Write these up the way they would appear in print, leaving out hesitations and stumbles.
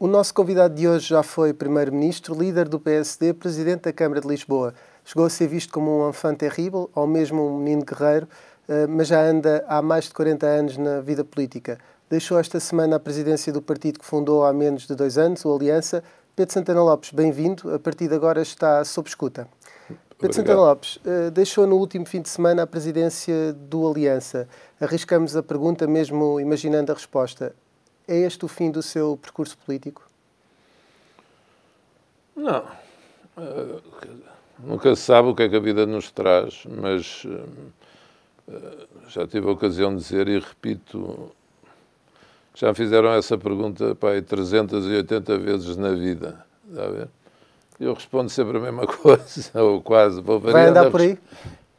O nosso convidado de hoje já foi primeiro-ministro, líder do PSD, presidente da Câmara de Lisboa. Chegou a ser visto como um enfant terrible, ou mesmo um menino guerreiro, mas já anda há mais de 40 anos na vida política. Deixou esta semana a presidência do partido que fundou há menos de 2 anos, o Aliança. Pedro Santana Lopes, bem-vindo. A partir de agora está sob escuta. Pedro Santana Lopes, deixou no último fim de semana a presidência do Aliança. Arriscamos a pergunta, mesmo imaginando a resposta. É este o fim do seu percurso político? Não. Nunca se sabe o que é que a vida nos traz, mas já tive a ocasião de dizer e repito, já me fizeram essa pergunta 380 vezes na vida. Está a ver? Eu respondo sempre a mesma coisa, ou quase. Vai andar por aí?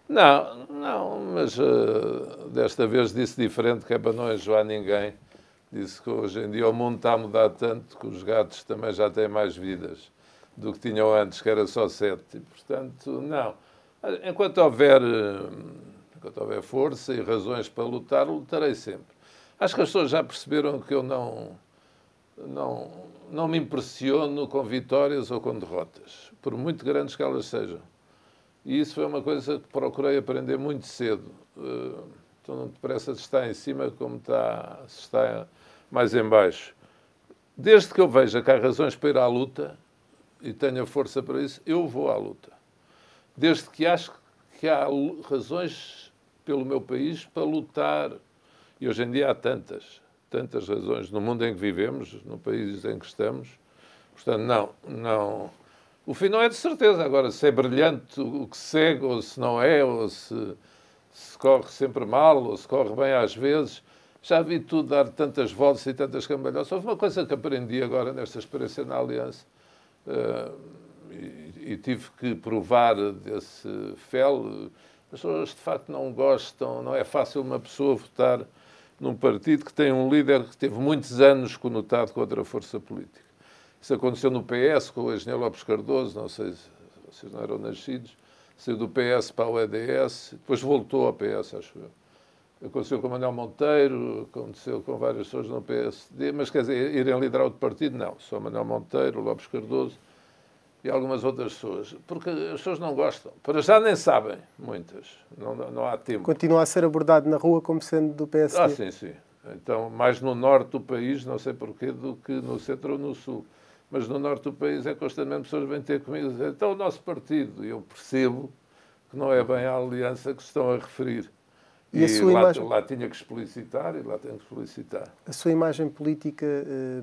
Não, mas desta vez disse diferente, que é para não enjoar ninguém. Disse que hoje em dia o mundo está a mudar tanto que os gatos também já têm mais vidas do que tinham antes, que era só 7. E, portanto, não. Enquanto houver força e razões para lutar, lutarei sempre. Acho que as pessoas já perceberam que eu não me impressiono com vitórias ou com derrotas, por muito grandes que elas sejam. E isso foi uma coisa que procurei aprender muito cedo. Então não depressa se está em cima como se está mais em baixo. Desde que eu veja que há razões para ir à luta e tenha força para isso, eu vou à luta. Desde que acho que há razões pelo meu país para lutar. E hoje em dia há tantas razões no mundo em que vivemos, no país em que estamos. Portanto, não. O fim não é de certeza. Agora, se é brilhante o que segue, ou se não é, ou se corre sempre mal, ou se corre bem às vezes. Já vi tudo dar tantas voltas e tantas cambalhotas. Houve uma coisa que aprendi agora nesta experiência na Aliança, e tive que provar desse fel. As pessoas, de facto, não gostam, não é fácil uma pessoa votar num partido que tem um líder que teve muitos anos conotado com outra força política. Isso aconteceu no PS com o engenheiro Lopes Cardoso, não sei se vocês não eram nascidos, saiu do PS para o EDS, depois voltou ao PS, acho eu. Aconteceu com o Manuel Monteiro, aconteceu com várias pessoas no PSD, mas quer dizer, irem liderar outro partido, não. Só Manuel Monteiro, Lopes Cardoso e algumas outras pessoas. Porque as pessoas não gostam. Para já nem sabem, muitas. Não há tempo. Continua a ser abordado na rua como sendo do PSD? Sim. Então, mais no norte do país, não sei porquê, do que no centro ou no sul. Mas no norte do país é constantemente pessoas vêm ter comigo e dizer, então o nosso partido. E eu percebo que não é bem a aliança que se estão a referir. E a sua imagem... lá tinha que explicitar e lá tenho que explicitar. A sua imagem política,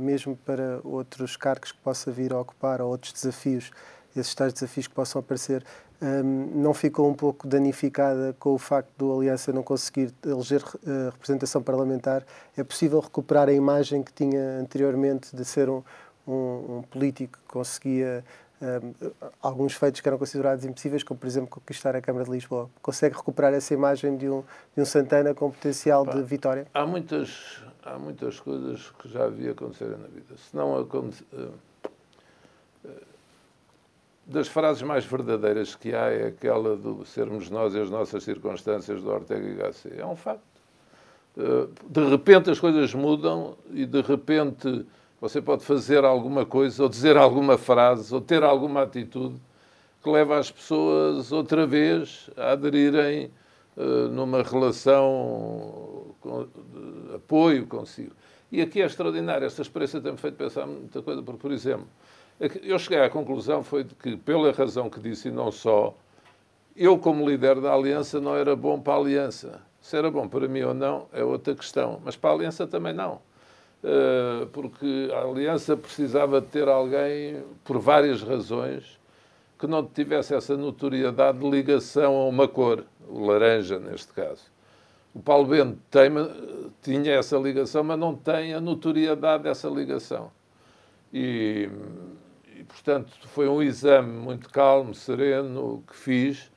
mesmo para outros cargos que possa vir a ocupar ou outros desafios, esses tais desafios que possam aparecer, não ficou um pouco danificada com o facto do Aliança não conseguir eleger representação parlamentar? É possível recuperar a imagem que tinha anteriormente de ser um político que conseguia alguns feitos que eram considerados impossíveis, como, por exemplo, conquistar a Câmara de Lisboa? Consegue recuperar essa imagem de um Santana com potencial de vitória? Há muitas coisas que já havia acontecer na vida. Se não acontecer... Das frases mais verdadeiras que há é aquela do sermos nós e as nossas circunstâncias do Ortega y Gasset. É um facto. De repente as coisas mudam e de repente você pode fazer alguma coisa ou dizer alguma frase ou ter alguma atitude que leva as pessoas outra vez a aderirem numa relação de apoio consigo. E aqui é extraordinário. Esta experiência tem-me feito pensar muita coisa, porque, por exemplo, eu cheguei à conclusão foi de que, pela razão que disse e não só, eu, como líder da Aliança, não era bom para a Aliança. Se era bom para mim ou não é outra questão, mas para a Aliança também não. Porque a Aliança precisava de ter alguém, por várias razões, que não tivesse essa notoriedade de ligação a uma cor, o laranja, neste caso. O Paulo Bento tinha essa ligação, mas não tem a notoriedade dessa ligação. E, portanto, foi um exame muito calmo, sereno, que fiz.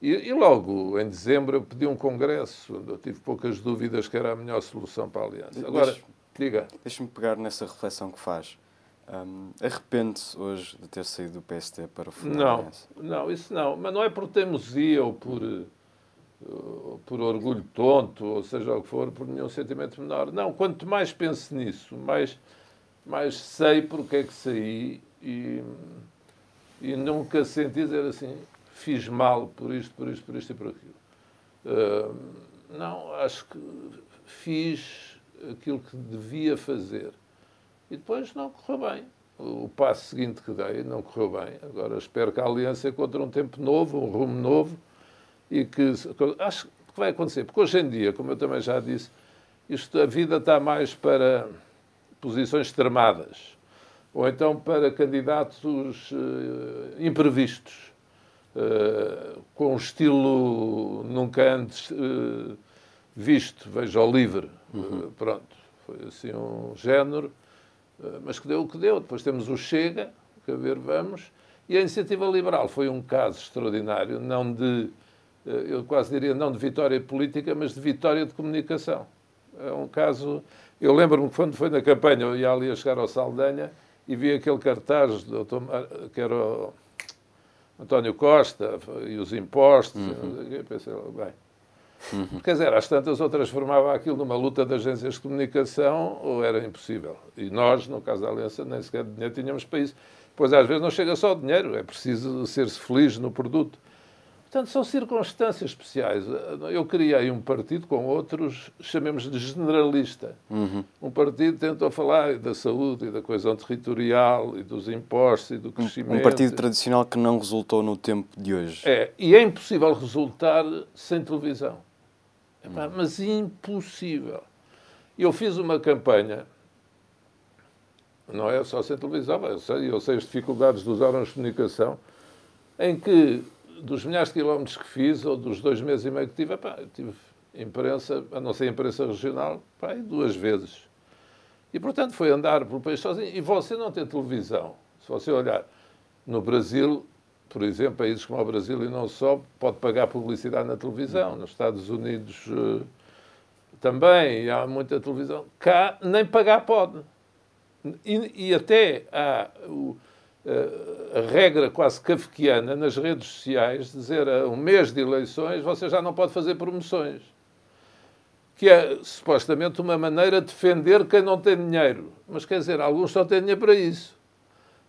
E logo, em dezembro, eu pedi um congresso, onde eu tive poucas dúvidas que era a melhor solução para a Aliança. Agora, diga. Deixa-me pegar nessa reflexão que faz. Arrepende-se hoje de ter saído do PSD para o fundo da Aliança? Não, isso não. Mas não é por teimosia ou por orgulho tonto, ou seja o que for, por nenhum sentimento menor. Não, quanto mais penso nisso, mais mas sei porque é que saí e nunca senti dizer assim, fiz mal por isto, por isto, por isto e por aquilo. Não, acho que fiz aquilo que devia fazer. E depois não correu bem. O passo seguinte que dei não correu bem. Agora espero que a Aliança encontre um tempo novo, um rumo novo, e que acho que vai acontecer. Porque hoje em dia, como eu também já disse, a vida está mais para posições extremadas, ou então para candidatos imprevistos, com um estilo nunca antes visto, veja o LIVRE, pronto, foi assim um género, mas que deu o que deu. Depois temos o Chega, que a ver vamos, e a Iniciativa Liberal foi um caso extraordinário, não de, eu quase diria, não de vitória política, mas de vitória de comunicação. É um caso... Eu lembro-me que quando foi na campanha, eu ia ali a chegar ao Saldanha e vi aquele cartaz do que era o António Costa e os impostos. E pensei, bem... Quer dizer, às tantas ou transformava aquilo numa luta de agências de comunicação ou era impossível. E nós, no caso da Aliança, nem sequer dinheiro tínhamos para isso. Pois às vezes não chega só o dinheiro, é preciso ser-se feliz no produto. Portanto, são circunstâncias especiais. Eu criei um partido com outros, chamemos-lhe generalista. Um partido que tentou falar da saúde e da coesão territorial e dos impostos e do crescimento. Um partido tradicional que não resultou no tempo de hoje. E é impossível resultar sem televisão. Mas impossível. Eu fiz uma campanha, não é só sem televisão, eu sei as dificuldades dos órgãos de comunicação, em que dos milhares de quilómetros que fiz, ou dos 2 meses e meio que tive, eu tive imprensa, a não ser imprensa regional, 2 vezes. E, portanto, foi andar pelo país sozinho. E você não tem televisão. Se você olhar no Brasil, por exemplo, países como o Brasil e não só, pode pagar publicidade na televisão. Nos Estados Unidos também há muita televisão. Cá nem pagar pode. E até há a regra quase kafkiana nas redes sociais, dizer a um mês de eleições você já não pode fazer promoções. Que é supostamente uma maneira de defender quem não tem dinheiro. Mas quer dizer, alguns só têm dinheiro para isso.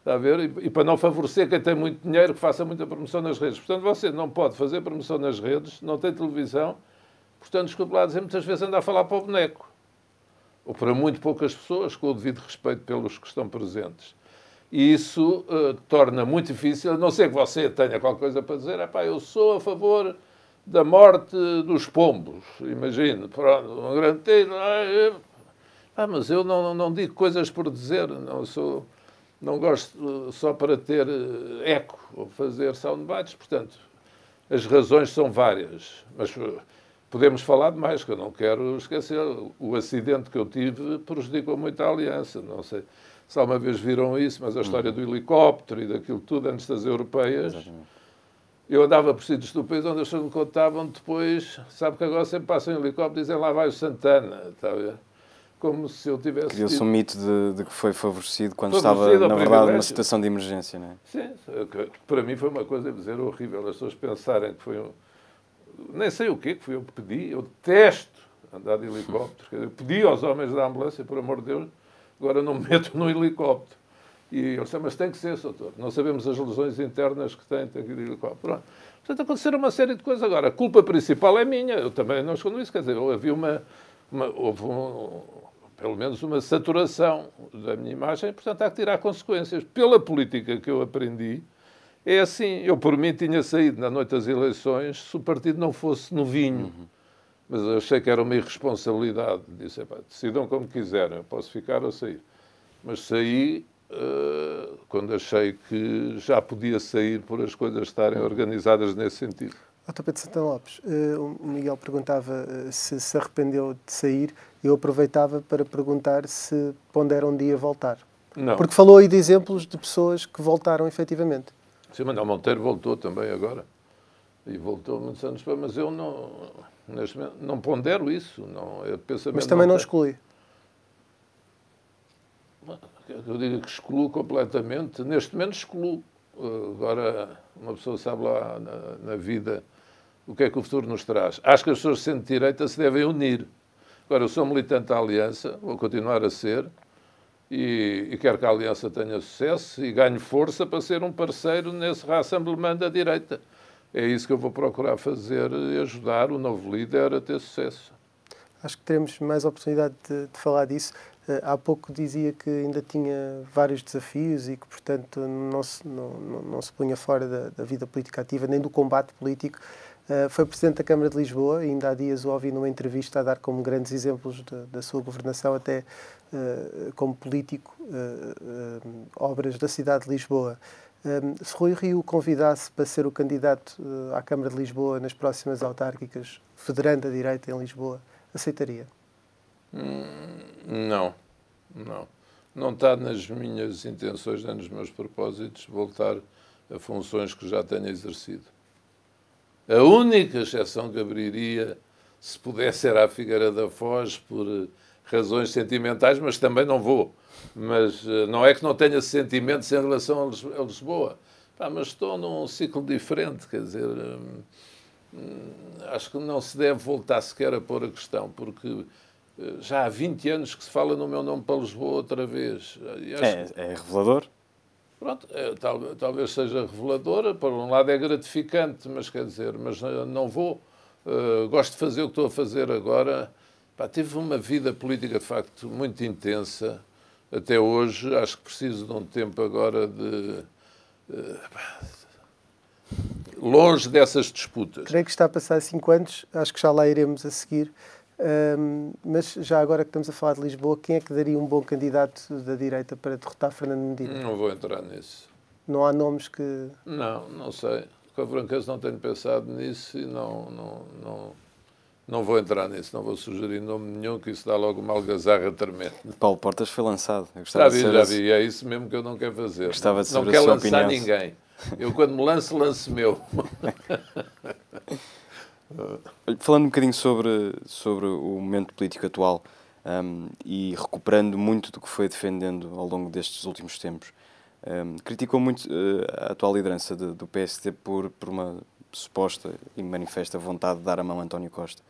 Está a ver? E para não favorecer quem tem muito dinheiro, que faça muita promoção nas redes. Portanto, você não pode fazer promoção nas redes, não tem televisão. Portanto, desculpe lá dizer, muitas vezes anda a falar para o boneco. Ou para muito poucas pessoas, com o devido respeito pelos que estão presentes. E isso torna muito difícil, a não ser que você tenha qualquer coisa para dizer, eu sou a favor da morte dos pombos. Imagine, pronto, um grande tiro. Mas eu não digo coisas por dizer, não gosto só para ter eco ou fazer soundbites. Portanto, as razões são várias, mas podemos falar de mais, que eu não quero esquecer. O acidente que eu tive prejudicou muito a Aliança, não sei se alguma vez viram isso, mas a história do helicóptero e daquilo tudo antes das europeias. Exatamente. Eu andava por sítios do país onde as pessoas me contavam depois, sabe que agora sempre passam em helicóptero e dizem lá vai o Santana, está a ver? Como se eu tivesse... Criou-se um mito de que foi favorecido quando estava, na verdade, numa situação de emergência, não é? Sim, para mim foi uma coisa, dizer, horrível, as pessoas pensarem que foi nem sei o quê, que foi eu que pedi, eu detesto andar de helicóptero, eu pedi aos homens da ambulância, por amor de Deus, agora não me meto no helicóptero. E eu disse, mas tem que ser, doutor. Não sabemos as lesões internas que tem que ir de helicóptero. Pronto. Portanto, aconteceram uma série de coisas. Agora, a culpa principal é minha. Eu também não escondo isso. Quer dizer, havia houve pelo menos uma saturação da minha imagem. Portanto, há que tirar consequências. Pela política que eu aprendi, é assim. Eu, por mim, tinha saído na noite das eleições se o partido não fosse novinho. Mas eu achei que era uma irresponsabilidade. Disse, decidam como quiserem, eu posso ficar ou sair. Mas saí quando achei que já podia sair por as coisas estarem organizadas nesse sentido. Dr. Pedro Santana Lopes, o Miguel perguntava se arrependeu de sair. Eu aproveitava para perguntar se pondera um dia voltar. Não. Porque falou aí de exemplos de pessoas que voltaram efetivamente. Sim, Manuel Monteiro voltou também agora. E voltou muitos anos depois, mas eu não pondero isso. Não, mas também não exclui. Eu digo que excluo completamente. Neste momento excluo. Agora, uma pessoa sabe lá na vida o que é que o futuro nos traz. Acho que as pessoas de centro-direita se devem unir. Agora, eu sou militante da Aliança, vou continuar a ser. e quero que a Aliança tenha sucesso e ganhe força para ser um parceiro nesse rassemblement da direita. É isso que eu vou procurar fazer e ajudar o novo líder a ter sucesso. Acho que teremos mais oportunidade de falar disso. Há pouco dizia que ainda tinha vários desafios e que, portanto, não se punha fora da vida política ativa, nem do combate político. Foi Presidente da Câmara de Lisboa e ainda há dias o ouvi numa entrevista a dar como grandes exemplos da sua governação, até como político, obras da cidade de Lisboa. Se Rui Rio o convidasse para ser o candidato à Câmara de Lisboa nas próximas autárquicas, federando a direita em Lisboa, aceitaria? Não. Não está nas minhas intenções nem nos meus propósitos voltar a funções que já tenho exercido. A única exceção que abriria, se pudesse, era a Figueira da Foz, por razões sentimentais, mas também não vou. Mas não é que não tenha sentimentos em relação a Lisboa. Mas estou num ciclo diferente, quer dizer, acho que não se deve voltar sequer a pôr a questão, porque já há 20 anos que se fala no meu nome para Lisboa outra vez. É revelador? Pronto, talvez seja reveladora, por um lado é gratificante, mas quer dizer, mas não vou. Gosto de fazer o que estou a fazer agora. Tive uma vida política, de facto, muito intensa até hoje. Acho que preciso de um tempo agora longe dessas disputas. Creio que está a passar 5 anos, acho que já lá iremos a seguir. Mas já agora que estamos a falar de Lisboa, quem é que daria um bom candidato da direita para derrotar Fernando Medina? Não vou entrar nisso. Não há nomes que... Não sei. Com a franqueza não tenho pensado nisso e não vou entrar nisso. Não vou sugerir nome nenhum, que isso dá logo uma algazarra tremenda. Paulo Portas foi lançado. Já vi. É isso mesmo que eu não quero fazer. Não quero lançar ninguém. Eu, quando me lanço meu. Falando um bocadinho sobre o momento político atual e recuperando muito do que foi defendendo ao longo destes últimos tempos, criticou muito a atual liderança do PSD por uma suposta e manifesta vontade de dar a mão a António Costa.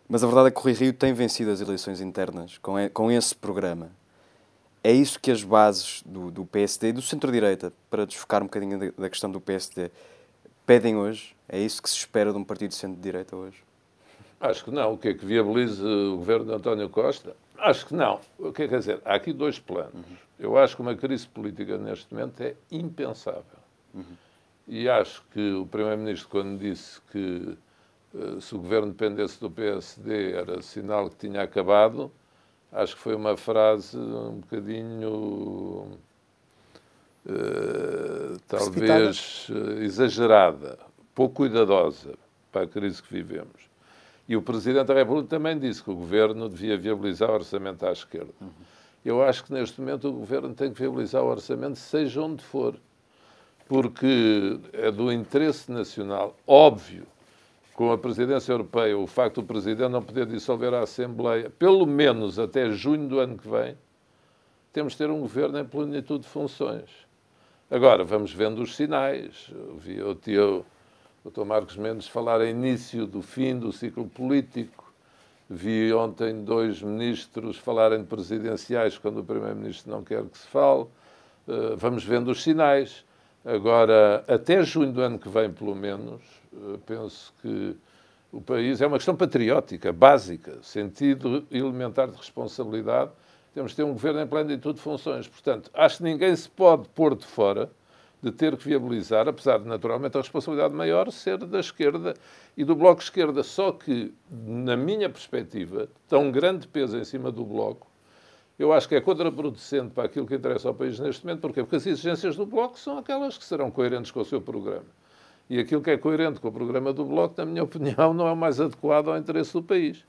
Mas a verdade é que o Rui Rio tem vencido as eleições internas com esse programa. É isso que as bases do PSD e do centro-direita, para desfocar um bocadinho da questão do PSD, pedem hoje? É isso que se espera de um partido de centro-direita hoje? Acho que não. O que é que viabiliza o governo de António Costa? Acho que não. O que quer dizer? Há aqui dois planos. Eu acho que uma crise política neste momento é impensável. E acho que o Primeiro-Ministro, quando disse que se o governo dependesse do PSD era sinal que tinha acabado, acho que foi uma frase um bocadinho, talvez, exagerada, pouco cuidadosa para a crise que vivemos. E o Presidente da República também disse que o Governo devia viabilizar o orçamento à esquerda. Eu acho que neste momento o Governo tem que viabilizar o orçamento, seja onde for, porque é do interesse nacional, óbvio, com a Presidência Europeia, o facto do Presidente não poder dissolver a Assembleia, pelo menos até junho do ano que vem, temos de ter um Governo em plenitude de funções. Agora, vamos vendo os sinais. Vi o Dr. Marcos Mendes falar em início do fim do ciclo político. Vi ontem 2 ministros falarem de presidenciais quando o Primeiro-Ministro não quer que se fale. Vamos vendo os sinais. Agora, até junho do ano que vem, pelo menos, penso que o país é uma questão patriótica, básica, sentido elementar de responsabilidade. Temos de ter um governo em plenitude de funções. Portanto, acho que ninguém se pode pôr de fora de ter que viabilizar, apesar de, naturalmente, a responsabilidade maior ser da esquerda e do Bloco de Esquerda. Só que, na minha perspectiva, tão grande peso em cima do Bloco, eu acho que é contraproducente para aquilo que interessa ao país neste momento. Porquê? Porque as exigências do Bloco são aquelas que serão coerentes com o seu programa. E aquilo que é coerente com o programa do Bloco, na minha opinião, não é o mais adequado ao interesse do país.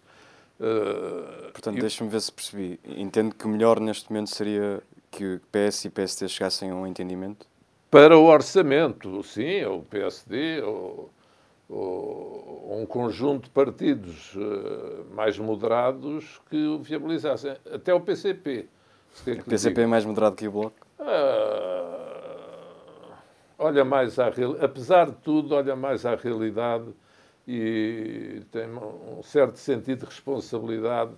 Portanto, deixa-me ver se percebi. Entendo que o melhor neste momento seria que o PS e o PSD chegassem a um entendimento? Para o orçamento, sim, ou o PSD, ou um conjunto de partidos mais moderados que o viabilizassem. Até o PCP. O PCP é mais moderado que o Bloco? Olha mais apesar de tudo, olha mais à realidade e tem um certo sentido de responsabilidade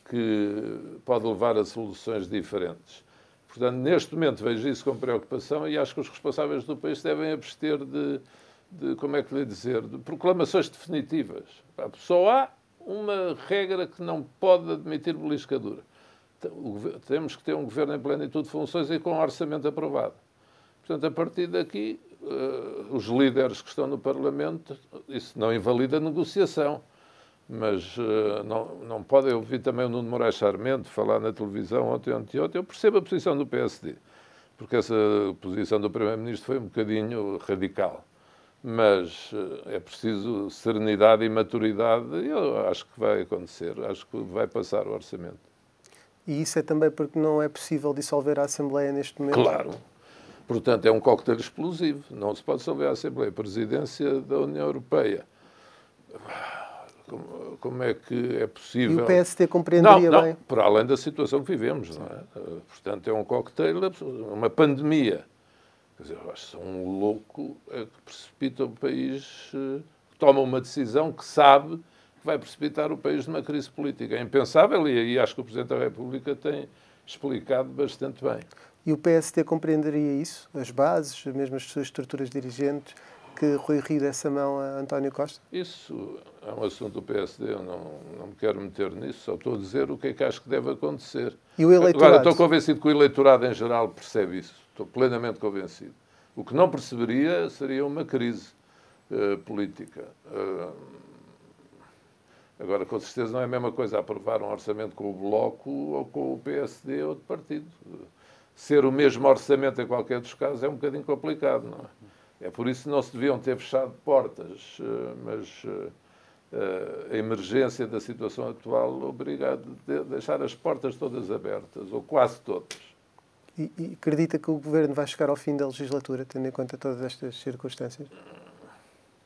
que pode levar a soluções diferentes. Portanto, neste momento vejo isso com preocupação e acho que os responsáveis do país devem abster de como é que lhe dizer, de proclamações definitivas. Só há uma regra que não pode admitir beliscadura. Temos que ter um governo em plenitude de funções e com orçamento aprovado. Portanto, a partir daqui, os líderes que estão no Parlamento, isso não invalida a negociação, mas não podem ouvir também o Nuno Moraes Sarmento falar na televisão ontem. Eu percebo a posição do PSD, porque essa posição do Primeiro-Ministro foi um bocadinho radical. Mas é preciso serenidade e maturidade e eu acho que vai acontecer, acho que vai passar o orçamento. E isso é também porque não é possível dissolver a Assembleia neste momento? Claro. Portanto, é um coquetel explosivo. Não se pode dissolver a Assembleia. A presidência da União Europeia. Como é que é possível? E o PSD compreenderia bem? Não, para além da situação que vivemos, não é? Portanto, é um coquetel, uma pandemia. Quer dizer, eu acho que um louco que precipita o país, que toma uma decisão que sabe que vai precipitar o país numa crise política. É impensável e aí acho que o Presidente da República tem explicado bastante bem. E o PSD compreenderia isso? As bases, mesmo as suas estruturas dirigentes, que Rui Rio desse a mão a António Costa? Isso é um assunto do PSD, eu não me quero meter nisso, só estou a dizer o que é que acho que deve acontecer. E o eleitorado? Agora, estou convencido que o eleitorado em geral percebe isso. Estou plenamente convencido. O que não perceberia seria uma crise política. Agora, com certeza, não é a mesma coisa aprovar um orçamento com o Bloco ou com o PSD ou outro partido. Ser o mesmo orçamento em qualquer dos casos é um bocadinho complicado, não é? É por isso que não se deviam ter fechado portas, mas a emergência da situação atual obriga a deixar as portas todas abertas, ou quase todas. E acredita que o Governo vai chegar ao fim da legislatura, tendo em conta todas estas circunstâncias?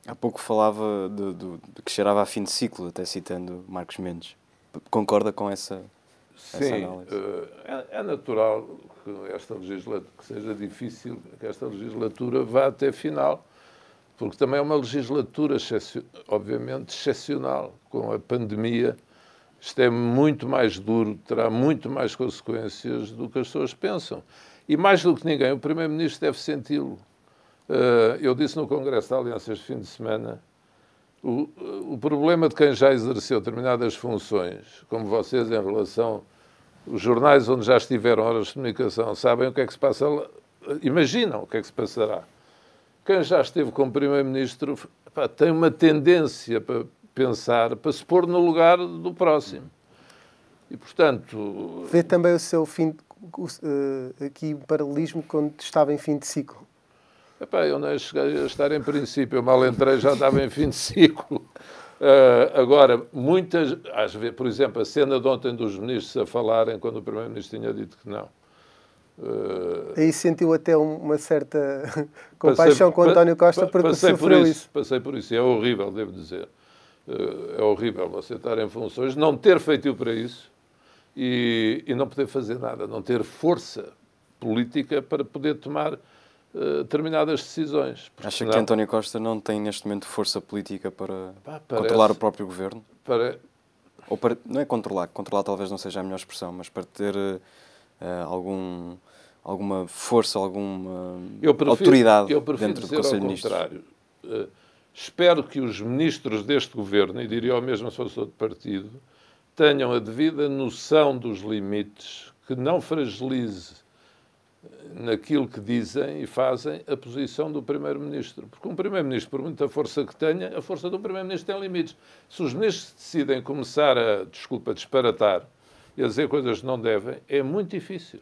Há pouco falava de que cheirava a fim de ciclo, até citando Marcos Mendes. Concorda com essa análise? É natural que seja difícil que esta legislatura vá até final, porque também é uma legislatura, obviamente, excepcional. Com a pandemia, isto é muito mais duro, terá muito mais consequências do que as pessoas pensam. E mais do que ninguém, o Primeiro-Ministro deve senti-lo. Eu disse no Congresso da Aliança este fim de semana, o problema de quem já exerceu determinadas funções, como vocês em relação... Os jornais onde já estiveram horas de comunicação sabem o que é que se passa lá, imaginam o que é que se passará. Quem já esteve como Primeiro-Ministro tem uma tendência para pensar, para se pôr no lugar do próximo. E, portanto... Vê também o seu fim, aqui o paralelismo quando estava em fim de ciclo. Eu não cheguei a estar em princípio, eu mal entrei já estava em fim de ciclo. Agora, às vezes, por exemplo, a cena de ontem dos ministros a falarem quando o Primeiro-Ministro tinha dito que não. Aí sentiu até uma certa compaixão com António Costa porque sofreu isso. Passei por isso. É horrível, devo dizer. É horrível você estar em funções, não ter feito para isso e não poder fazer nada, não ter força política para poder tomar determinadas decisões. Acha que António Costa não tem neste momento força política para controlar o próprio governo? Ou para, não é controlar talvez não seja a melhor expressão, mas para ter alguma força, alguma autoridade dentro do Conselho de Ministros? Espero que os ministros deste governo, e diria o mesmo se fosse outro partido, tenham a devida noção dos limites, que não fragilize naquilo que dizem e fazem a posição do Primeiro-Ministro. Porque um Primeiro-Ministro, por muita força que tenha, a força do Primeiro-Ministro tem limites. Se os ministros decidem começar a disparatar e a dizer coisas que não devem, é muito difícil.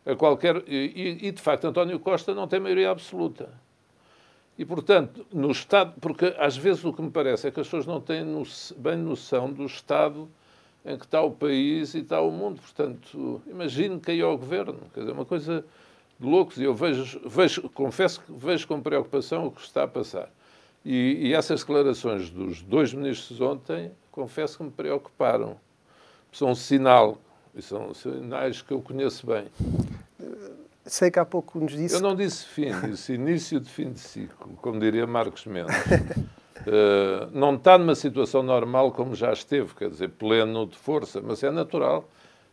De facto, António Costa não tem maioria absoluta. E, portanto, no Estado... Porque, às vezes, o que me parece é que as pessoas não têm bem noção do Estado em que está o país e está o mundo. Portanto, imagino que aí ao governo. Quer dizer, uma coisa de loucos. E eu confesso que vejo com preocupação o que está a passar. E essas declarações dos dois ministros ontem, confesso que me preocuparam. São um sinal, e são sinais que eu conheço bem. Sei que há pouco nos disse... Eu não disse fim, disse início de fim de ciclo, como diria Marcos Mendes. Não está numa situação normal como já esteve, quer dizer, pleno de força, mas é natural.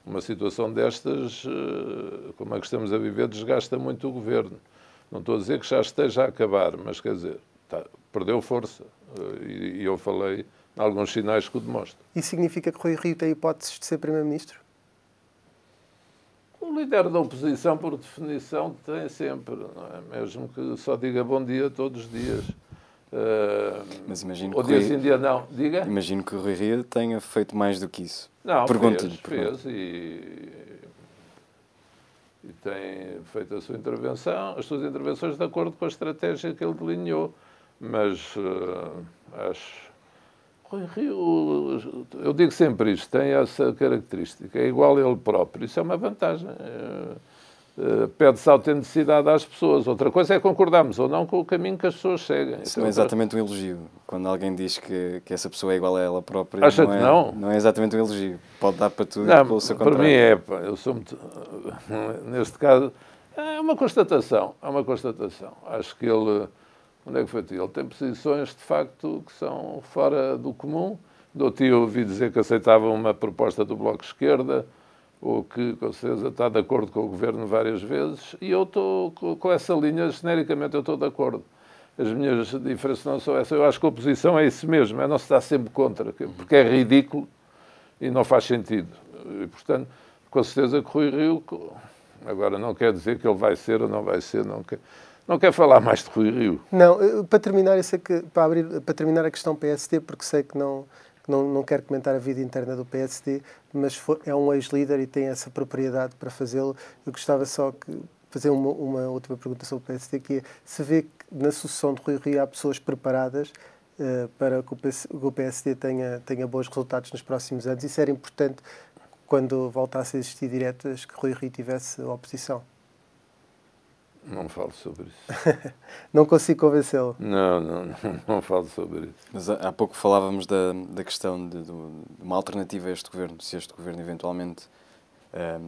Uma situação destas, como a que estamos a viver, desgasta muito o governo. Não estou a dizer que já esteja a acabar, mas quer dizer, perdeu força. E eu falei em alguns sinais que o demonstram. Isso significa que Rui Rio tem hipóteses de ser Primeiro-Ministro? O líder da oposição, por definição, tem sempre, não é? Mesmo que só diga bom dia todos os dias. Mas imagino ou dia sim, dia não. Diga? Imagino que o Rui Rio tenha feito mais do que isso. Não, fez e tem feito a sua intervenção, as suas intervenções de acordo com a estratégia que ele delineou. Mas acho... Rui Rio, eu digo sempre isto, tem essa característica, é igual a ele próprio. Isso é uma vantagem. Pede-se autenticidade às pessoas. Outra coisa é concordarmos ou não com o caminho que as pessoas seguem. Isso não é exatamente um elogio. Quando alguém diz que essa pessoa é igual a ela própria, acha que não? Não é exatamente um elogio. Pode dar para tudo não, pelo seu para contrário. mim é, eu sou muito... Neste caso, é uma constatação. É uma constatação. Acho que ele... Onde é que foi tio? Ele tem posições, de facto, que são fora do comum. Do tio ouvi dizer que aceitava uma proposta do Bloco de Esquerda, ou que, com certeza, está de acordo com o Governo várias vezes, e eu estou com essa linha, genericamente eu estou de acordo. As minhas diferenças não são essas. Eu acho que a oposição é isso mesmo, é não se estar sempre contra, porque é ridículo e não faz sentido. E, portanto, com certeza que Rui Rio, agora não quer dizer que ele vai ser ou não vai ser, não quer falar mais de Rui Rio. Não, para terminar, eu sei que, para terminar a questão PSD, porque sei que não quero comentar a vida interna do PSD, mas é um ex-líder e tem essa propriedade para fazê-lo. Eu gostava só de fazer uma última pergunta sobre o PSD, que é, se vê que na sucessão de Rui Rio há pessoas preparadas para que o PSD tenha bons resultados nos próximos anos. Isso era importante quando voltasse a existir diretas, que Rui Rio tivesse oposição. Não falo sobre isso. Não consigo convencê-lo. Não falo sobre isso. Mas há pouco falávamos da questão de uma alternativa a este governo, se este governo eventualmente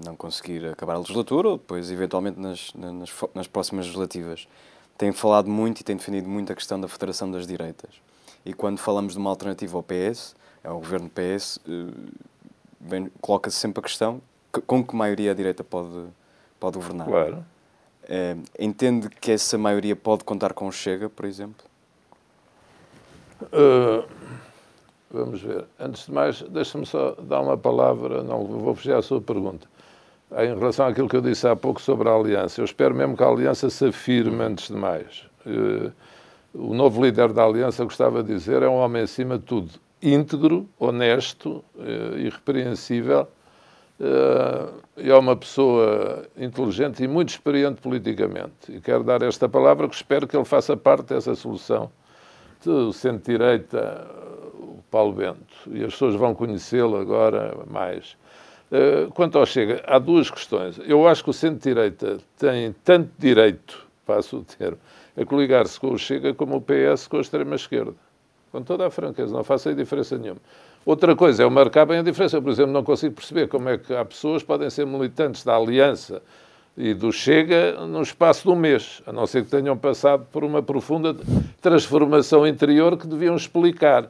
não conseguir acabar a legislatura ou depois eventualmente nas próximas legislativas. Tem falado muito e tem defendido muito a questão da federação das direitas. E quando falamos de uma alternativa ao PS, ao governo PS, coloca-se sempre a questão com que maioria a direita pode governar. Claro. Entende que essa maioria pode contar com o Chega, por exemplo? Vamos ver. Antes de mais, deixa-me só dar uma palavra, não vou fugir à sua pergunta. Em relação àquilo que eu disse há pouco sobre a Aliança, eu espero mesmo que a Aliança se afirme antes de mais. O novo líder da Aliança, gostava de dizer, é um homem acima de tudo íntegro, honesto, irrepreensível, é uma pessoa inteligente e muito experiente politicamente. E quero dar esta palavra, que espero que ele faça parte dessa solução do centro-direita, o Paulo Bento. E as pessoas vão conhecê-lo agora mais. Quanto ao Chega, há duas questões. Eu acho que o centro-direita tem tanto direito, passo o termo, a coligar-se com o Chega como o PS com a extrema-esquerda. Com toda a franqueza, não faço aí diferença nenhuma. Outra coisa é eu marcar bem a diferença. Eu, por exemplo, não consigo perceber como é que há pessoas que podem ser militantes da Aliança e do Chega no espaço de um mês, a não ser que tenham passado por uma profunda transformação interior que deviam explicar.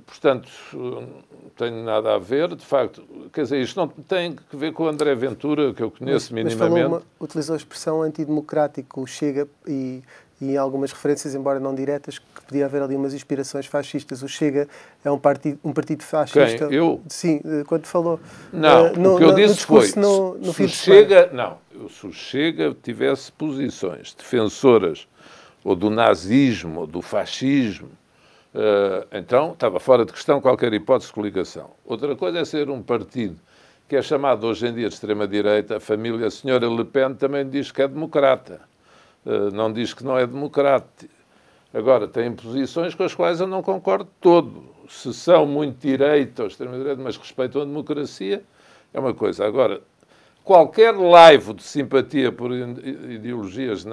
Portanto, não tem nada a ver, de facto. Quer dizer, isto não tem que ver com o André Ventura, que eu conheço minimamente. Mas utilizou a expressão antidemocrático, o Chega, e algumas referências, embora não diretas, que podia haver ali umas inspirações fascistas. O Chega é um partido fascista. Quem? Eu? Sim, quando falou. Não, o que eu disse foi, se o Chega tivesse posições defensoras ou do nazismo ou do fascismo, então estava fora de questão qualquer hipótese de coligação. Outra coisa é ser um partido que é chamado hoje em dia de extrema-direita. A família Senhora Le Pen também diz que é democrata. Não diz que não é democrático. Agora, tem posições com as quais eu não concordo todo. Se são muito direita ou extrema-direita, mas respeitam a democracia, é uma coisa. Agora, qualquer laivo de simpatia por ideologias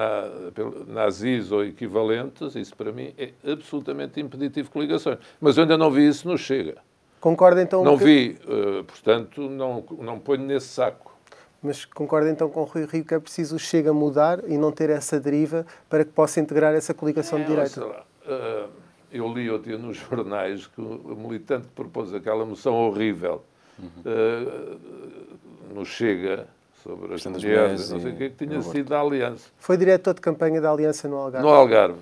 nazis ou equivalentes, isso para mim é absolutamente impeditivo de coligações. Mas eu ainda não vi isso no Chega. Concorda então? Não vi, portanto, não ponho nesse saco. Mas concorda então com o Rui Rio que é preciso o Chega mudar e não ter essa deriva para que possa integrar essa coligação de direita? Eu li outro dia nos jornais que o militante que propôs aquela moção horrível no Chega sobre as mulheres, não sei o que tinha sido da Aliança. Foi diretor de campanha da Aliança no Algarve. No Algarve.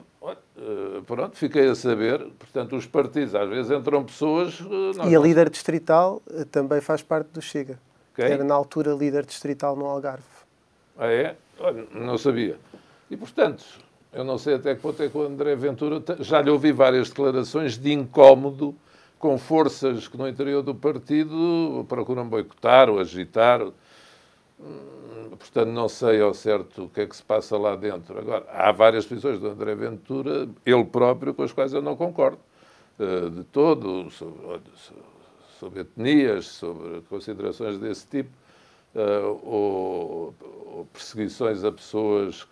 Pronto, fiquei a saber. Portanto, os partidos, às vezes, entram pessoas... E a líder distrital também faz parte do Chega. Quem? Era, na altura, líder distrital no Algarve. Ah, é? Olha, não sabia. E, portanto, eu não sei até que ponto é que o André Ventura... Já lhe ouvi várias declarações de incómodo com forças que no interior do partido procuram boicotar ou agitar. Portanto, não sei ao certo o que é que se passa lá dentro. Agora, há várias posições do André Ventura, ele próprio, com as quais eu não concordo. De todo, sobre etnias, sobre considerações desse tipo, ou perseguições a pessoas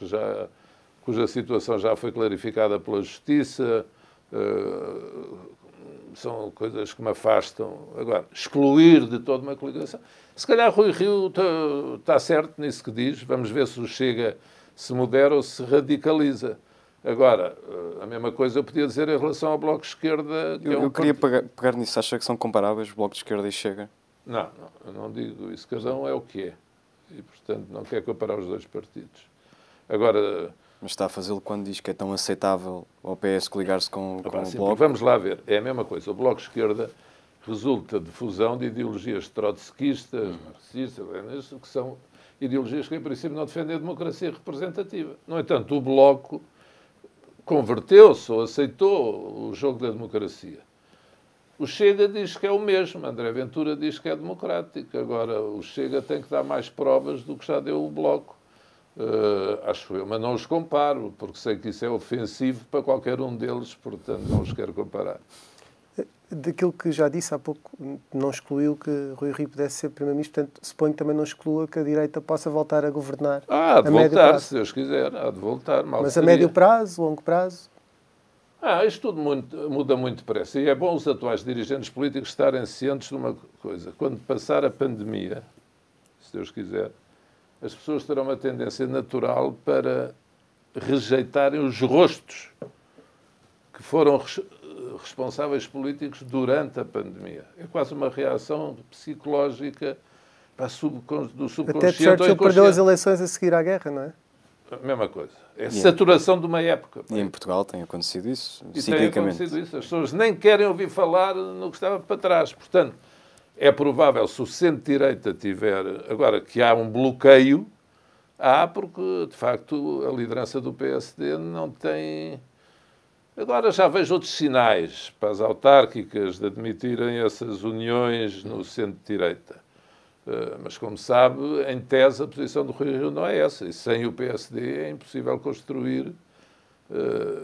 cuja situação já foi clarificada pela Justiça, são coisas que me afastam. Agora, excluir de toda uma coligação... Se calhar Rui Rio está certo nisso que diz. Vamos ver se o Chega se modera ou se radicaliza. Agora, a mesma coisa eu podia dizer em relação ao Bloco de Esquerda. Eu queria pegar nisso. Acha que são comparáveis, Bloco de Esquerda e Chega? Não, eu não digo isso. Cada um é o que é. E, portanto, não quer comparar os dois partidos. Agora... Mas está a fazê-lo quando diz que é tão aceitável ao PS coligar-se com o Bloco? Vamos lá ver. É a mesma coisa. O Bloco de Esquerda resulta de fusão de ideologias trotskistas, marxistas, que são ideologias que, em princípio, não defendem a democracia representativa. No entanto, o Bloco converteu-se ou aceitou o jogo da democracia. O Chega diz que é o mesmo, André Ventura diz que é democrático. Agora, o Chega tem que dar mais provas do que já deu o Bloco. Acho eu, mas não os comparo, porque sei que isso é ofensivo para qualquer um deles, portanto, não os quero comparar. Daquilo que já disse há pouco, não excluiu que Rui Rio pudesse ser Primeiro-Ministro, portanto, suponho que também não exclua que a direita possa voltar a governar. Há de voltar, se Deus quiser, há de voltar. Mas a médio prazo, longo prazo? Isto tudo muda muito depressa. E é bom os atuais dirigentes políticos estarem cientes de uma coisa. Quando passar a pandemia, se Deus quiser, as pessoas terão uma tendência natural para rejeitarem os rostos que foram responsáveis políticos durante a pandemia. É quase uma reação psicológica do subconsciente. Até Churchill perdeu as eleições a seguir à guerra, não é? A mesma coisa. É saturação de uma época. E em Portugal tem acontecido isso, ciclicamente. Tem acontecido isso. As pessoas nem querem ouvir falar no que estava para trás. Portanto, é provável, se o centro-direita tiver... Agora, que há um bloqueio, porque, de facto, a liderança do PSD não tem... Agora já vejo outros sinais para as autárquicas de admitirem essas uniões no centro-direita. Mas, como sabe, em tese, a posição do Rui Rio não é essa. E sem o PSD é impossível construir.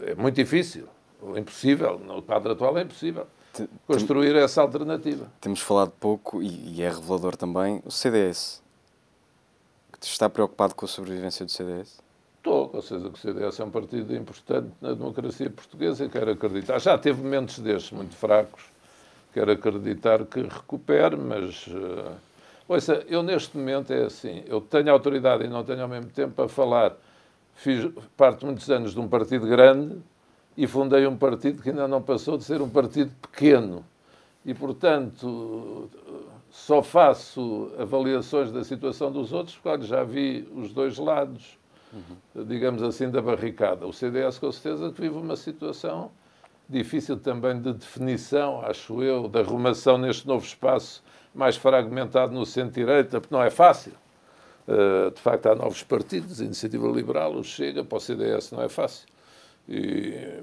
É muito difícil. Ou impossível. No quadro atual é impossível construir essa alternativa. Temos falado pouco, e é revelador também, o CDS. Está preocupado com a sobrevivência do CDS? Estou, com certeza que o CDS é um partido importante na democracia portuguesa e quero acreditar. Já teve momentos destes muito fracos. Quero acreditar que recupere, mas... ouça, eu neste momento é assim, eu tenho autoridade e não tenho ao mesmo tempo a falar. Fiz parte de muitos anos de um partido grande e fundei um partido que ainda não passou de ser um partido pequeno. E, portanto, só faço avaliações da situação dos outros porque, olha, já vi os dois lados, digamos assim, da barricada. O CDS, com certeza, que vive uma situação difícil também de definição, acho eu, de arrumação neste novo espaço mais fragmentado no centro-direita, porque não é fácil. De facto, há novos partidos, a Iniciativa Liberal, o Chega, para o CDS não é fácil.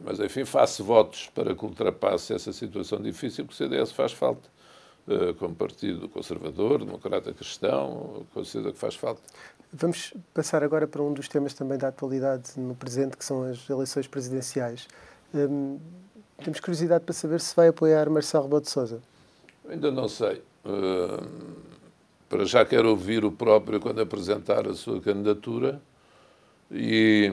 Mas, enfim, faço votos para que ultrapasse essa situação difícil, porque o CDS faz falta. Como partido conservador, democrata cristão, com certeza que faz falta. Vamos passar agora para um dos temas também da atualidade no presente, que são as eleições presidenciais. Temos curiosidade para saber se vai apoiar Marcelo Rebelo de Sousa. Ainda não sei. Para já quero ouvir o próprio quando apresentar a sua candidatura. E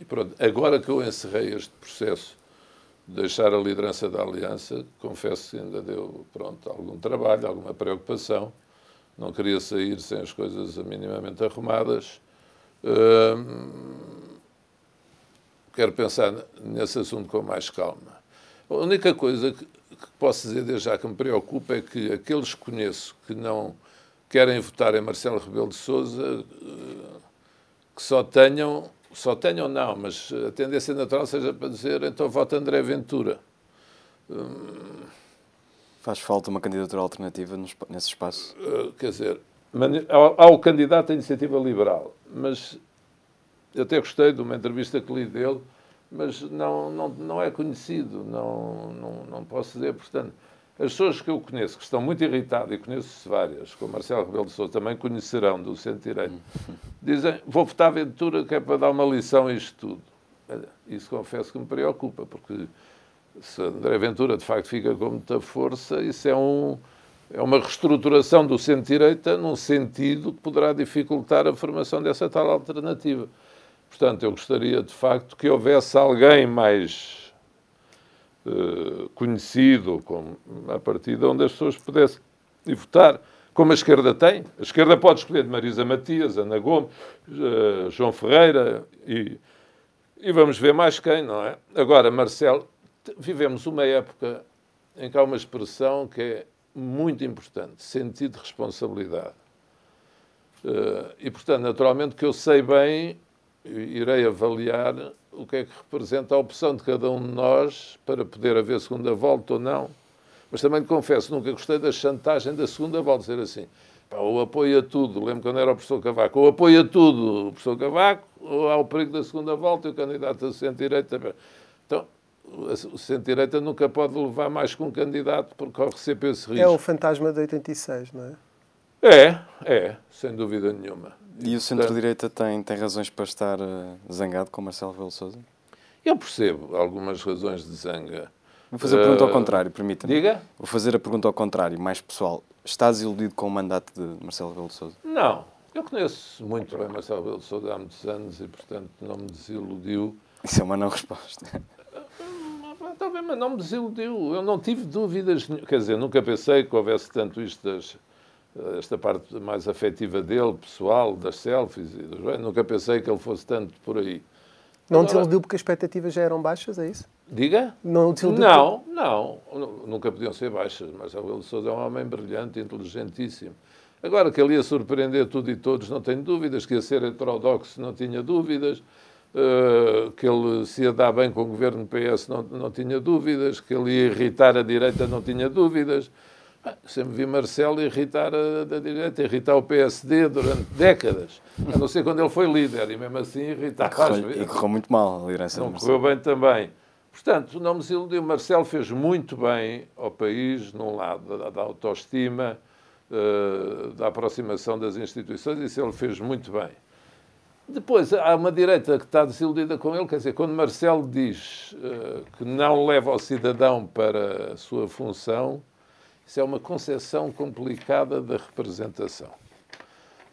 pronto, agora que eu encerrei este processo de deixar a liderança da Aliança, confesso que ainda deu algum trabalho, alguma preocupação, não queria sair sem as coisas minimamente arrumadas. Quero pensar nesse assunto com mais calma. A única coisa que posso dizer desde já que me preocupa é que aqueles que conheço que não querem votar em Marcelo Rebelo de Sousa, que só tenham não, mas a tendência natural seja para dizer então vota André Ventura. Faz falta uma candidatura alternativa nesse espaço? Quer dizer, há o candidato à Iniciativa Liberal, mas eu até gostei de uma entrevista que li dele, mas não é conhecido, não posso dizer. Portanto, as pessoas que eu conheço, que estão muito irritadas, e conheço várias, como Marcelo Rebelo de Sousa, também conhecerão do centro-direito, dizem, vou votar Ventura, que é para dar uma lição a isto tudo. Isso confesso que me preocupa, porque se André Ventura de facto fica com muita força, isso é uma reestruturação do centro-direita num sentido que poderá dificultar a formação dessa tal alternativa. Portanto, eu gostaria de facto que houvesse alguém mais conhecido a partir de onde as pessoas pudessem ir votar, como a esquerda tem. A esquerda pode escolher de Marisa Matias, Ana Gomes, João Ferreira e vamos ver mais quem, não é? Agora, Marcelo, vivemos uma época em que há uma expressão que é muito importante, sentido de responsabilidade. E, portanto, naturalmente que eu sei bem, irei avaliar o que é que representa a opção de cada um de nós para poder haver segunda volta ou não. Mas também lhe confesso, nunca gostei da chantagem da segunda volta, dizer assim, ou apoia tudo, lembro quando era o professor Cavaco, ou apoia tudo o professor Cavaco, ou há o perigo da segunda volta e o candidato do centro-direita. Então, o centro-direita nunca pode levar mais que um candidato porque corre sempre esse risco. É o fantasma de 86, não é? É, sem dúvida nenhuma. E o centro-direita tem razões para estar zangado com Marcelo Rebelo de Sousa? Eu percebo algumas razões de zanga. Vou fazer a pergunta ao contrário, permita-me. Diga? Vou fazer a pergunta ao contrário, mais pessoal. Estás iludido com o mandato de Marcelo Rebelo de Sousa? Não. Eu conheço muito bem Marcelo Rebelo de Sousa há muitos anos e, portanto, não me desiludiu. Isso é uma não resposta. Está bem, mas não me desiludiu. Eu não tive dúvidas. Quer dizer, nunca pensei que houvesse tanto esta parte mais afetiva dele, pessoal, das selfies e dos bem. Nunca pensei que ele fosse tanto por aí. Não desiludiu porque as expectativas já eram baixas, é isso? Diga? Não desiludiu? Não. Nunca podiam ser baixas. Marcelo Rebelo de Sousa é um homem brilhante, inteligentíssimo. Agora que ele ia surpreender tudo e todos, não tenho dúvidas. Que ia ser heterodoxo, não tinha dúvidas. Que ele se ia dar bem com o governo PS, não tinha dúvidas. Que ele ia irritar a direita, não tinha dúvidas. Sempre vi Marcelo irritar a direita, irritar o PSD durante décadas. A não ser quando ele foi líder, e mesmo assim irritava às vezes. E correu muito mal a liderança Não de Marcelo. correu bem também. Portanto, não me desiludiu. Marcelo fez muito bem ao país, num lado da autoestima, da aproximação das instituições, isso ele fez muito bem. Depois, há uma direita que está desiludida com ele, quer dizer, quando Marcelo diz que não leva o cidadão para a sua função, isso é uma concepção complicada da representação.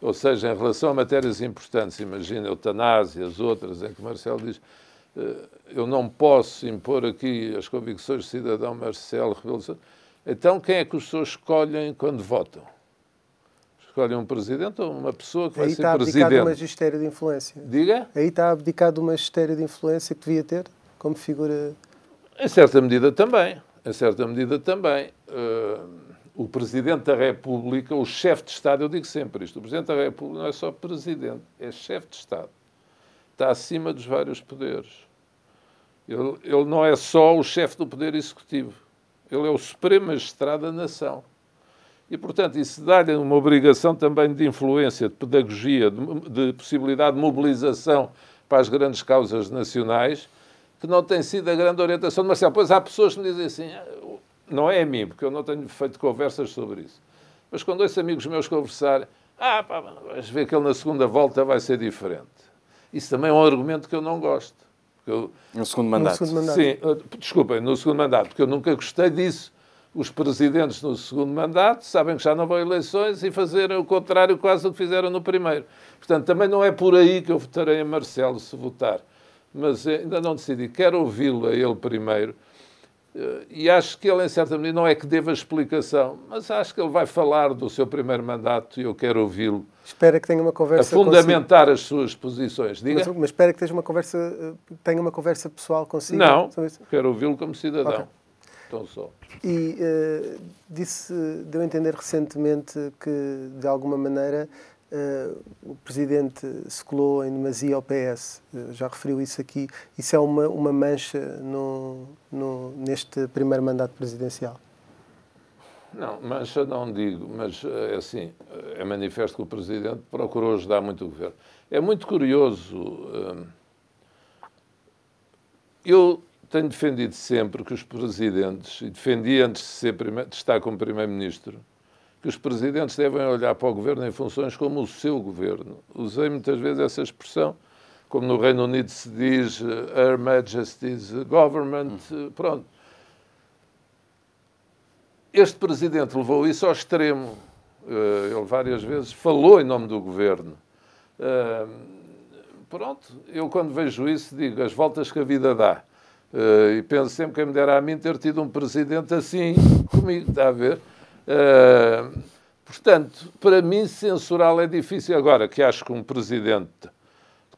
Ou seja, em relação a matérias importantes, imagina a eutanásia, as outras, em que Marcelo diz eu não posso impor aqui as convicções do cidadão Marcelo Rebelo de Sousa. Então, quem é que os pessoas escolhem quando votam? Escolhem um presidente ou uma pessoa que vai ser presidente? Aí está abdicado um magistério de influência. Diga? Aí está abdicado um magistério de influência que devia ter como figura... Em certa medida também. O Presidente da República, o chefe de Estado, eu digo sempre isto, o Presidente da República não é só Presidente, é chefe de Estado. Está acima dos vários poderes. Ele não é só o chefe do Poder Executivo. Ele é o Supremo Magistrado da Nação. E, portanto, isso dá-lhe uma obrigação também de influência, de pedagogia, de possibilidade de mobilização para as grandes causas nacionais, que não tem sido a grande orientação de Marcelo. Pois há pessoas que me dizem assim, não é a mim, porque eu não tenho feito conversas sobre isso, mas quando ouço amigos meus conversarem, vais ver que ele na segunda volta vai ser diferente. Isso também é um argumento que eu não gosto. No segundo mandato? Sim, desculpem, no segundo mandato, porque eu nunca gostei disso. Os presidentes no segundo mandato sabem que já não vão a eleições e fazerem o contrário quase do que fizeram no primeiro. Portanto, também não é por aí que eu votarei a Marcelo se votar. Mas ainda não decidi. Quero ouvi-lo a ele primeiro. E acho que ele, em certa medida, não é que deva explicação, mas acho que ele vai falar do seu primeiro mandato e eu quero ouvi-lo. Espera que tenha uma conversa a fundamentar as suas posições. Diga? Mas espera que tenha uma conversa pessoal consigo. Não, quero ouvi-lo como cidadão. Okay. Então só. E deu a entender recentemente que, de alguma maneira, o Presidente se colou em demasia ao PS. Já referiu isso aqui. Isso é uma mancha neste primeiro mandato presidencial? Não, mancha não digo, mas é assim, é manifesto que o Presidente procurou ajudar muito o Governo. É muito curioso. Eu tenho defendido sempre que os Presidentes, e defendi antes de estar como Primeiro-Ministro, que os Presidentes devem olhar para o Governo em funções como o seu Governo. Usei muitas vezes essa expressão, como no Reino Unido se diz Her Majesty's Government, pronto. Este Presidente levou isso ao extremo. Ele várias vezes falou em nome do Governo. Pronto, eu quando vejo isso digo as voltas que a vida dá. E penso sempre que me dera a mim ter tido um Presidente assim comigo, está a ver? Portanto, para mim censurá-lo é difícil. Agora, que acho que um Presidente,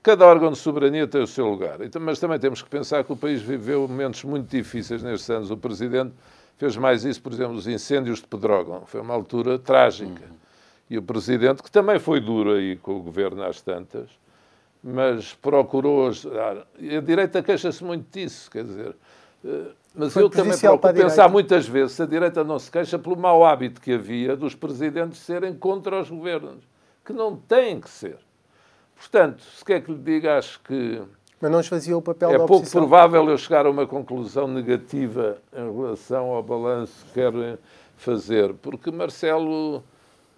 cada órgão de soberania tem o seu lugar. Mas também temos que pensar que o país viveu momentos muito difíceis nestes anos. O Presidente fez mais isso, por exemplo, os incêndios de Pedrógão. Foi uma altura trágica. E o Presidente, que também foi duro aí com o Governo às tantas, mas procurou ajudar. E a direita queixa-se muito disso, quer dizer. Mas eu também procuro pensar muitas vezes se a direita não se queixa pelo mau hábito que havia dos Presidentes serem contra os governos, que não têm que ser. Portanto, se quer que lhe diga, acho que mas não esvaziou o papel da oposição. É pouco provável eu chegar a uma conclusão negativa em relação ao balanço que quero fazer, porque, Marcelo,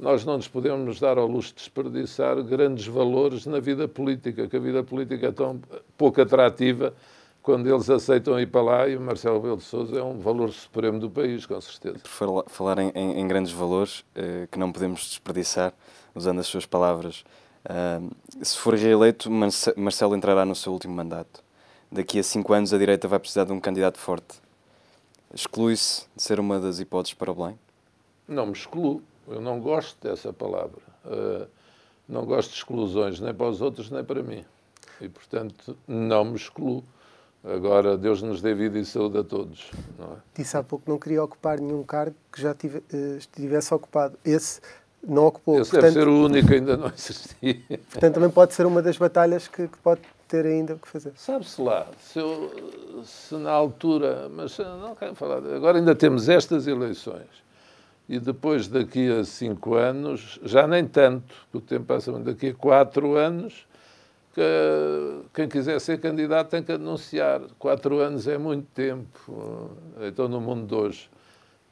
nós não nos podemos dar ao luxo de desperdiçar grandes valores na vida política, que a vida política é tão pouco atrativa quando eles aceitam ir para lá, e o Marcelo Rebelo de Sousa é um valor supremo do país, com certeza. Por falar em grandes valores que não podemos desperdiçar, usando as suas palavras, se for reeleito, Marcelo entrará no seu último mandato. Daqui a 5 anos a direita vai precisar de um candidato forte. Exclui-se de ser uma das hipóteses para o Belém? Não me excluo. Eu não gosto dessa palavra. Não gosto de exclusões, nem para os outros, nem para mim. E, portanto, não me excluo. Agora, Deus nos dê vida e saúde a todos. Não é? Disse há pouco que não queria ocupar nenhum cargo que já estivesse ocupado. Esse não ocupou. Esse deve ser o único que ainda não existia. Portanto, também pode ser uma das batalhas que pode ter ainda o que fazer. Sabe-se lá, se na altura... Mas não quero falar... Agora ainda temos estas eleições. E depois, daqui a 5 anos, já nem tanto, porque o tempo passa muito, daqui a 4 anos, que quem quiser ser candidato tem que anunciar. 4 anos é muito tempo. Então, no mundo de hoje.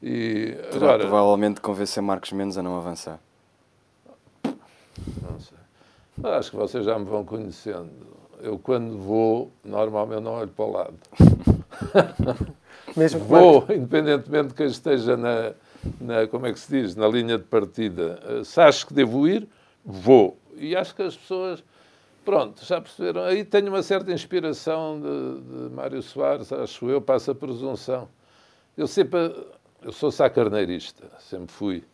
E terá provavelmente convencer Marcos Mendes a não avançar. Não sei. Acho que vocês já me vão conhecendo. Eu, quando vou, normalmente não olho para o lado. Mesmo vou, independentemente de quem esteja como é que se diz, na linha de partida. Se acho que devo ir, vou. E acho que as pessoas, pronto, já perceberam. Aí tenho uma certa inspiração de Mário Soares, acho eu, passa a presunção. Eu sou sacarneirista, sempre fui.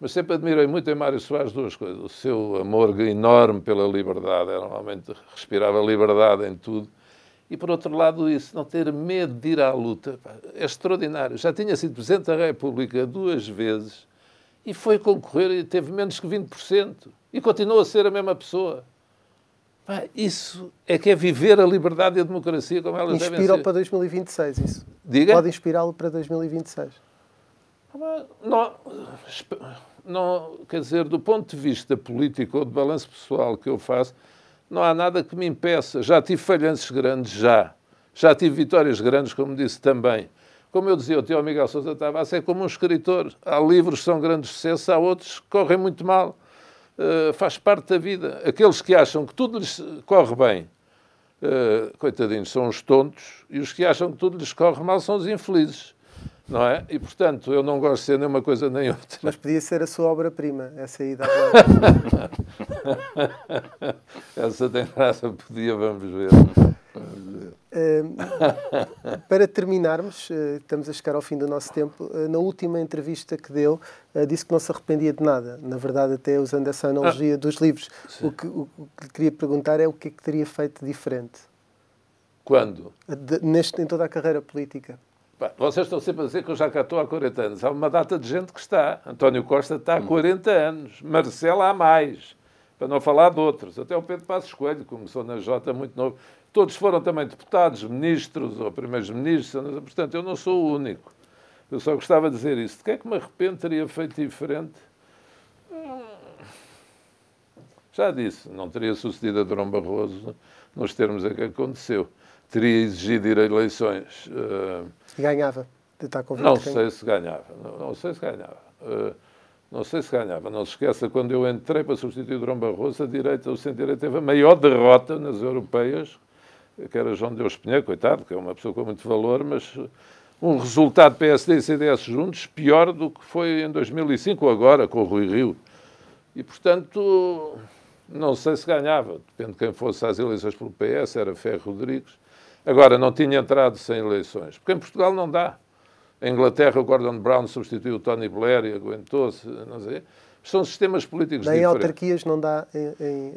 Mas sempre admirei muito em Mário Soares 2 coisas. O seu amor enorme pela liberdade. Normalmente respirava liberdade em tudo. E, por outro lado, isso, não ter medo de ir à luta, é extraordinário. Já tinha sido Presidente da República 2 vezes e foi concorrer e teve menos que 20%. E continua a ser a mesma pessoa. Isso é que é viver a liberdade e a democracia como elas devem ser. Inspira-o para 2026, isso. Diga? Pode inspirá-lo para 2026. Não, quer dizer, do ponto de vista político ou de balanço pessoal que eu faço, não há nada que me impeça. Já tive falhanços grandes, já tive vitórias grandes, como disse também. Como eu dizia, o tio Miguel Sousa Tavares é como um escritor. Há livros que são grandes sucessos, há outros que correm muito mal. Faz parte da vida. Aqueles que acham que tudo lhes corre bem, coitadinhos, são os tontos, e os que acham que tudo lhes corre mal são os infelizes. Não é? E, portanto, eu não gosto de ser nem uma coisa nem outra. Mas podia ser a sua obra-prima, essa ida. Essa tem graça, podia, vamos ver. Para terminarmos, estamos a chegar ao fim do nosso tempo, na última entrevista que deu, disse que não se arrependia de nada. Na verdade, até usando essa analogia dos livros. O que lhe queria perguntar é o que é que teria feito diferente? Quando? Em toda a carreira política. Vocês estão sempre a dizer que eu já cá estou há 40 anos. Há uma data de gente que está. António Costa está há 40 anos. Marcelo há mais. Para não falar de outros. Até o Pedro Passos Coelho começou na Jota muito novo. Todos foram também deputados, ministros ou primeiros-ministros. Portanto, eu não sou o único. Eu só gostava de dizer isso. De que é que me arrependo teria feito diferente? Já disse. Não teria sucedido a Durão Barroso nos termos em que aconteceu. Teria exigido ir a eleições. Ganhava? Não sei se ganhava. Não sei se ganhava. Não sei se ganhava. Não se esqueça, quando eu entrei para substituir Durão Barroso, a direita, o centro-direita, teve a maior derrota nas europeias, que era João Deus Pinheiro, coitado, que é uma pessoa com muito valor, mas um resultado PSD e CDS juntos pior do que foi em 2005 ou agora, com o Rui Rio. E, portanto, não sei se ganhava. Depende de quem fosse às eleições pelo PS, era Ferro Rodrigues. Agora, não tinha entrado sem eleições, porque em Portugal não dá. Em Inglaterra, o Gordon Brown substituiu o Tony Blair e aguentou-se, não sei. São sistemas políticos diferentes. Nem autarquias não dá.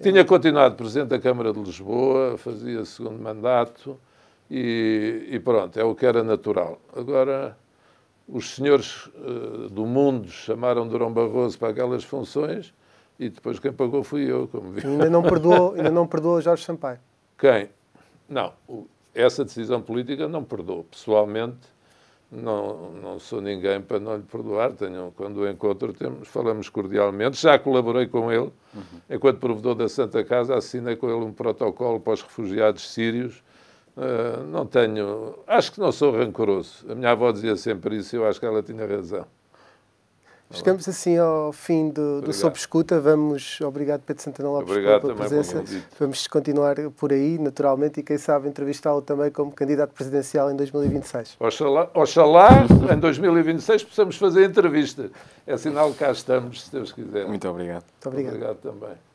Tinha continuado Presidente da Câmara de Lisboa, fazia segundo mandato e pronto, é o que era natural. Agora, os senhores do mundo chamaram Durão Barroso para aquelas funções e depois quem pagou fui eu, como vi. Ainda não perdoou Jorge Sampaio? Quem? Não. Essa decisão política não perdoou. Pessoalmente, não sou ninguém para não lhe perdoar. Quando o encontro, falamos cordialmente. Já colaborei com ele. Enquanto provedor da Santa Casa, assinei com ele um protocolo para os refugiados sírios. Acho que não sou rancoroso. A minha avó dizia sempre isso e eu acho que ela tinha razão. Chegamos assim ao fim do Sob Escuta. Obrigado, Pedro Santana Lopes, pela presença. Vamos continuar por aí, naturalmente, e quem sabe entrevistá-lo também como candidato presidencial em 2026. Oxalá em 2026 possamos fazer entrevista. É sinal que cá estamos, se Deus quiser. Muito obrigado. Muito obrigado. Obrigado também.